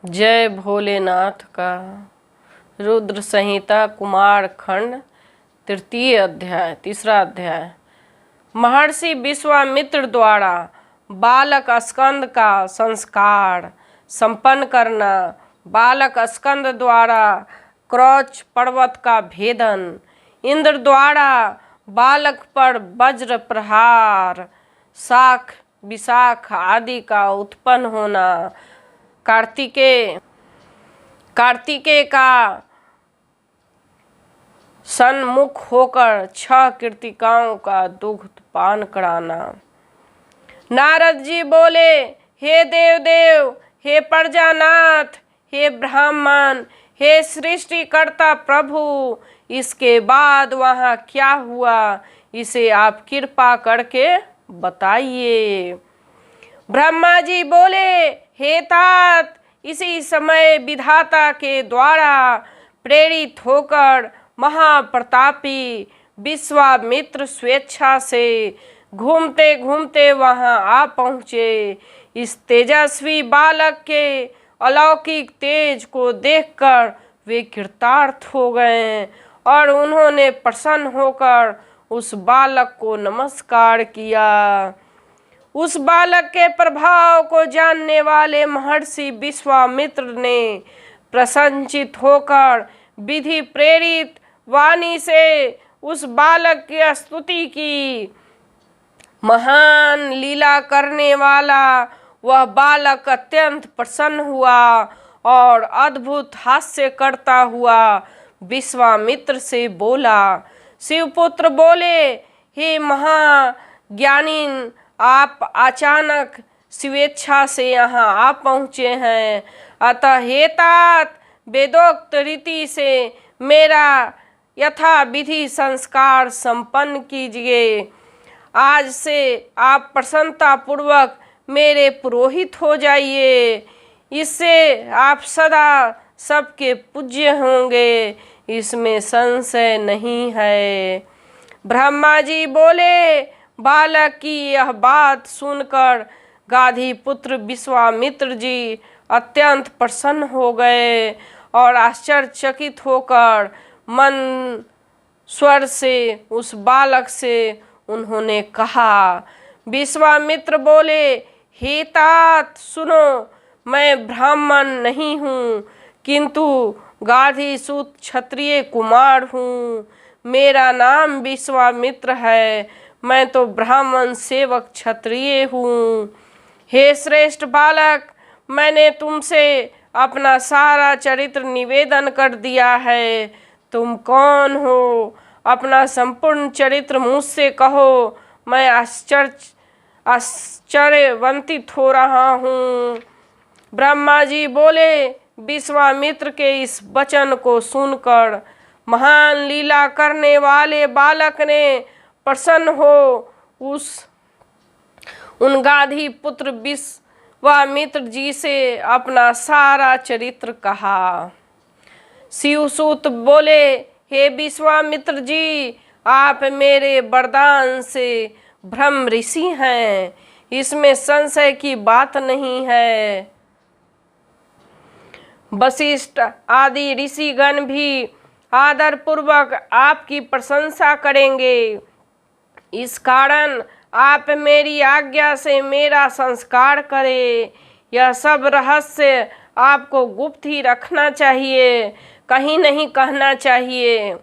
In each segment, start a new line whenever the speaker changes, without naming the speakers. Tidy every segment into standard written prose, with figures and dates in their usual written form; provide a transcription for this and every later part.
जय भोलेनाथ का रुद्र संहिता कुमार खंड तृतीय अध्याय तीसरा अध्याय। महर्षि विश्वामित्र द्वारा बालक स्कंद का संस्कार संपन्न करना। बालक स्कंद द्वारा क्रौच पर्वत का भेदन। इंद्र द्वारा बालक पर वज्र प्रहार। शाख विशाख आदि का उत्पन्न होना। कार्तिकेय का सन्मुख होकर 6 कृतिकाओं का दुग्ध पान कराना। नारद जी बोले, हे देव, हे प्रजानाथ, हे ब्राह्मण, हे सृष्टिकर्ता प्रभु, इसके बाद वहाँ क्या हुआ, इसे आप कृपा करके बताइए। ब्रह्मा जी बोले, हे तात, इसी समय विधाता के द्वारा प्रेरित होकर महाप्रतापी विश्वामित्र स्वेच्छा से घूमते घूमते वहां आ पहुँचे। इस तेजस्वी बालक के अलौकिक तेज को देखकर वे कृतार्थ हो गए और उन्होंने प्रसन्न होकर उस बालक को नमस्कार किया। उस बालक के प्रभाव को जानने वाले महर्षि विश्वामित्र ने प्रसन्नचित होकर विधि प्रेरित वाणी से उस बालक की स्तुति की। महान लीला करने वाला वह बालक अत्यंत प्रसन्न हुआ और अद्भुत हास्य करता हुआ विश्वामित्र से बोला। शिवपुत्र बोले, हे महाज्ञानी, आप अचानक स्वेच्छा से यहाँ आ पहुँचे हैं, अतः हे तात, वेदोक्त रीति से मेरा यथा विधि संस्कार संपन्न कीजिए। आज से आप प्रसन्नता पूर्वक मेरे पुरोहित हो जाइए, इससे आप सदा सबके पूज्य होंगे, इसमें संशय नहीं है। ब्रह्मा जी बोले, बालक की यह बात सुनकर गाधीपुत्र विश्वामित्र जी अत्यंत प्रसन्न हो गए और आश्चर्यचकित होकर मन स्वर से उस बालक से उन्होंने कहा। विश्वामित्र बोले, हे तात सुनो, मैं ब्राह्मण नहीं हूँ किंतु गाधीसूत क्षत्रिय कुमार हूँ। मेरा नाम विश्वामित्र है, मैं तो ब्राह्मण सेवक क्षत्रिय हूँ। हे श्रेष्ठ बालक, मैंने तुमसे अपना सारा चरित्र निवेदन कर दिया है। तुम कौन हो? अपना संपूर्ण चरित्र मुझसे कहो, मैं आश्चर्यवंतित हो रहा हूँ। ब्रह्मा जी बोले, विश्वामित्र के इस वचन को सुनकर महान लीला करने वाले बालक ने प्रसन्न हो उन गाधी पुत्र विश्वामित्र जी से अपना सारा चरित्र कहा। शिवसूत बोले, हे विश्वामित्र जी, आप मेरे वरदान से ब्रह्म ऋषि हैं, इसमें संशय की बात नहीं है। वशिष्ठ आदि ऋषिगण भी आदर पूर्वक आपकी प्रशंसा करेंगे। इस कारण आप मेरी आज्ञा से मेरा संस्कार करें। यह सब रहस्य आपको गुप्त ही रखना चाहिए, कहीं नहीं कहना चाहिए।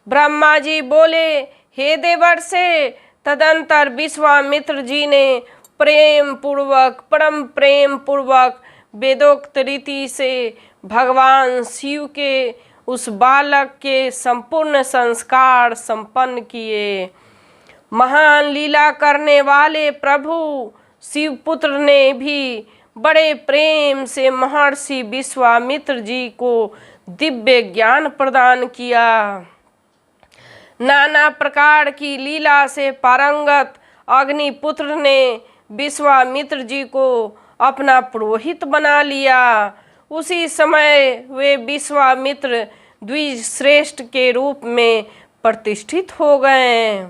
ब्रह्मा जी बोले, हे देवर्षि। तदंतर विश्वामित्र जी ने परम प्रेम पूर्वक वेदोक्त रीति से भगवान शिव के उस बालक के संपूर्ण संस्कार संपन्न किए। महान लीला करने वाले प्रभु शिवपुत्र ने भी बड़े प्रेम से महर्षि विश्वामित्र जी को दिव्य ज्ञान प्रदान किया। नाना प्रकार की लीला से पारंगत अग्निपुत्र ने विश्वामित्र जी को अपना पुरोहित बना लिया। उसी समय वे विश्वामित्र द्विश्रेष्ठ के रूप में प्रतिष्ठित हो गए।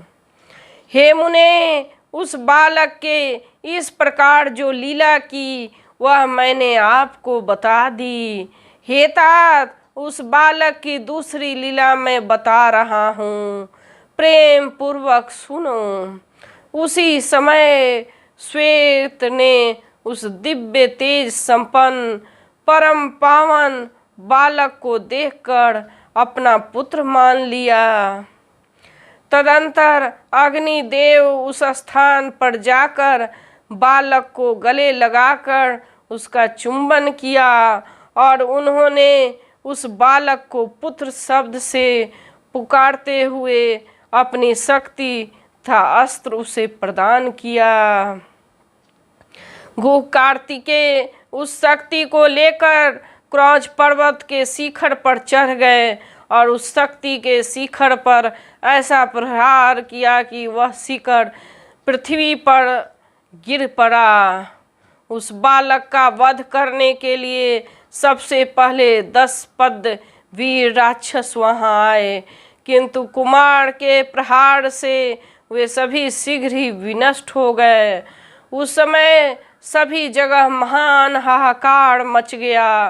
हे मुने, उस बालक के इस प्रकार जो लीला की वह मैंने आपको बता दी। हे तात, उस बालक की दूसरी लीला मैं बता रहा हूँ, प्रेम पूर्वक सुनो। उसी समय श्वेत ने उस दिव्य तेज संपन्न परम पावन बालक को देखकर अपना पुत्र मान लिया। तदंतर अग्निदेव उस स्थान पर जाकर बालक को गले लगाकर उसका चुंबन किया और उन्होंने उस बालक को पुत्र शब्द से पुकारते हुए अपनी शक्ति तथा अस्त्र उसे प्रदान किया। गुह कार्तिकेय उस शक्ति को लेकर क्रौंच पर्वत के शिखर पर चढ़ गए और उस शक्ति के शिखर पर ऐसा प्रहार किया कि वह शिखर पृथ्वी पर गिर पड़ा। उस बालक का वध करने के लिए सबसे पहले 10 पद वीर राक्षस वहां आए, किंतु कुमार के प्रहार से वे सभी शीघ्र ही विनष्ट हो गए। उस समय सभी जगह महान हाहाकार मच गया।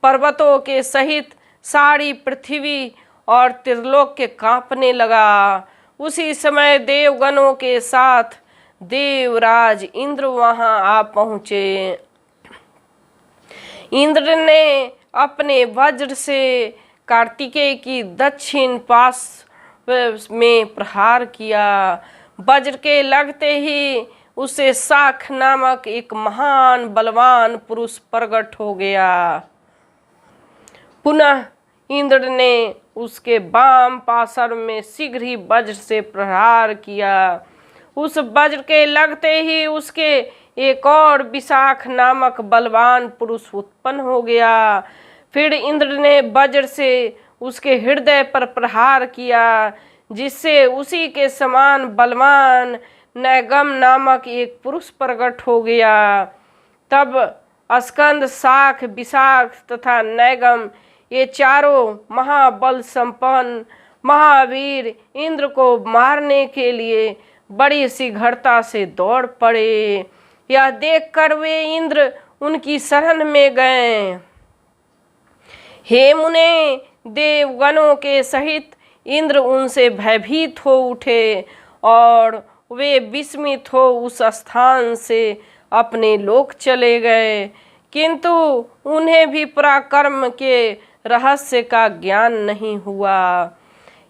पर्वतों के सहित सारी पृथ्वी और त्रिलोक के कांपने लगा। उसी समय देवगणों के साथ देवराज इंद्र वहां आ पहुँचे। इंद्र ने अपने वज्र से कार्तिकेय की दक्षिण पास में प्रहार किया। वज्र के लगते ही उसे शाख नामक एक महान बलवान पुरुष प्रकट हो गया। पुनः इंद्र ने उसके वाम पार्श्व में शीघ्र ही वज्र से प्रहार किया। उस वज्र के लगते ही उसके एक और विशाख नामक बलवान पुरुष उत्पन्न हो गया। फिर इंद्र ने वज्र से उसके हृदय पर प्रहार किया, जिससे उसी के समान बलवान नैगम नामक एक पुरुष प्रकट हो गया। तब स्कंद, शाख, विशाख तथा नैगम ये चारों महाबल संपन्न महावीर इंद्र को मारने के लिए बड़ी शीघ्रता से दौड़ पड़े। यह देखकर वे इंद्र उनकी शरण में गए। हे मुने, देवगणों के सहित इंद्र उनसे भयभीत हो उठे और वे विस्मित हो उस स्थान से अपने लोक चले गए, किंतु उन्हें भी पराक्रम के रहस्य का ज्ञान नहीं हुआ।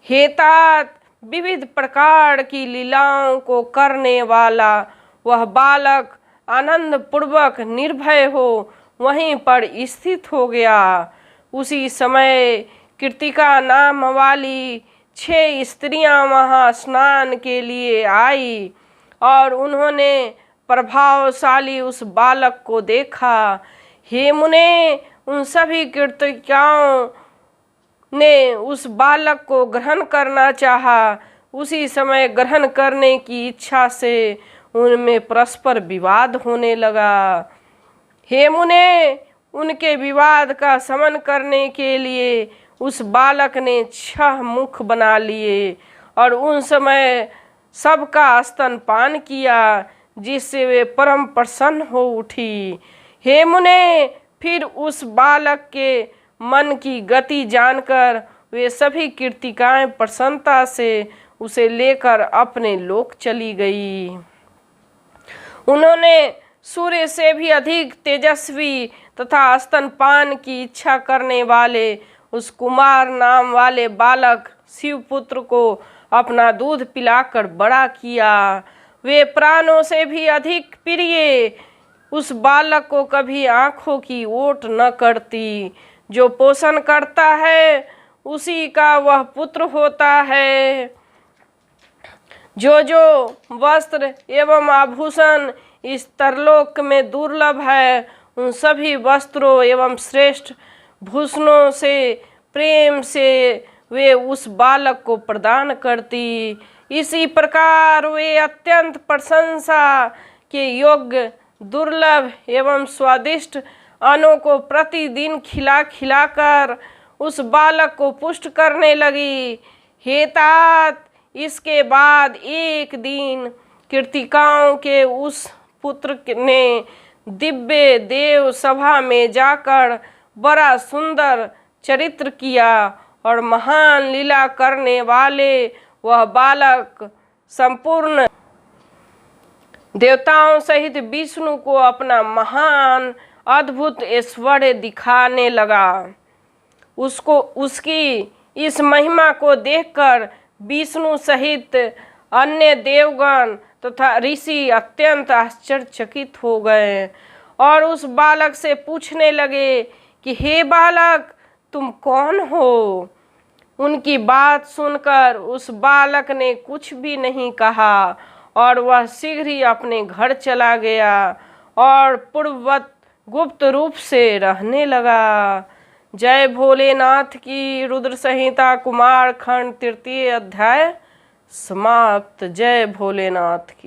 हे तात, विविध प्रकार की लीलाओं को करने वाला वह बालक आनंद पूर्वक निर्भय हो वहीं पर स्थित हो गया। उसी समय कृतिका नाम वाली 6 स्त्रियां वहां स्नान के लिए आई और उन्होंने प्रभावशाली उस बालक को देखा। हे मुने, उन सभी कृतिकाओं ने उस बालक को ग्रहण करना चाहा। उसी समय ग्रहण करने की इच्छा से उनमें परस्पर विवाद होने लगा। हे मुने, उनके विवाद का शमन करने के लिए उस बालक ने 6 मुख बना लिए और उन समय सबका स्तनपान किया, जिससे वे परम प्रसन्न हो उठी। हे मुने, फिर उस बालक के मन की गति जानकर वे सभी कृतिकाएं प्रसन्नता से उसे लेकर अपने लोक चली गई। उन्होंने सूर्य से भी अधिक तेजस्वी तथा स्तनपान की इच्छा करने वाले उस कुमार नाम वाले बालक शिवपुत्र को अपना दूध पिलाकर बड़ा किया। वे प्राणों से भी अधिक प्रिय उस बालक को कभी आँखों की ओट न करती। जो पोषण करता है उसी का वह पुत्र होता है। जो जो वस्त्र एवं आभूषण इस तरलोक में दुर्लभ है, उन सभी वस्त्रों एवं श्रेष्ठ भूषणों से प्रेम से वे उस बालक को प्रदान करती। इसी प्रकार वे अत्यंत प्रशंसा के योग्य दुर्लभ एवं स्वादिष्ट अन्नों को प्रतिदिन खिला खिलाकर उस बालक को पुष्ट करने लगी। हे तात, इसके बाद एक दिन कृतिकाओं के उस पुत्र ने दिव्य देव सभा में जाकर बड़ा सुंदर चरित्र किया और महान लीला करने वाले वह बालक संपूर्ण देवताओं सहित विष्णु को अपना महान अद्भुत ऐश्वर्य दिखाने लगा। उसकी इस महिमा को देखकर विष्णु सहित अन्य देवगण तथा ऋषि अत्यंत आश्चर्यचकित हो गए और उस बालक से पूछने लगे कि हे बालक, तुम कौन हो? उनकी बात सुनकर उस बालक ने कुछ भी नहीं कहा और वह शीघ्र ही अपने घर चला गया और पूर्ववत गुप्त रूप से रहने लगा। जय भोलेनाथ की। रुद्र संहिता कुमार खंड 3 अध्याय समाप्त। जय भोलेनाथ की।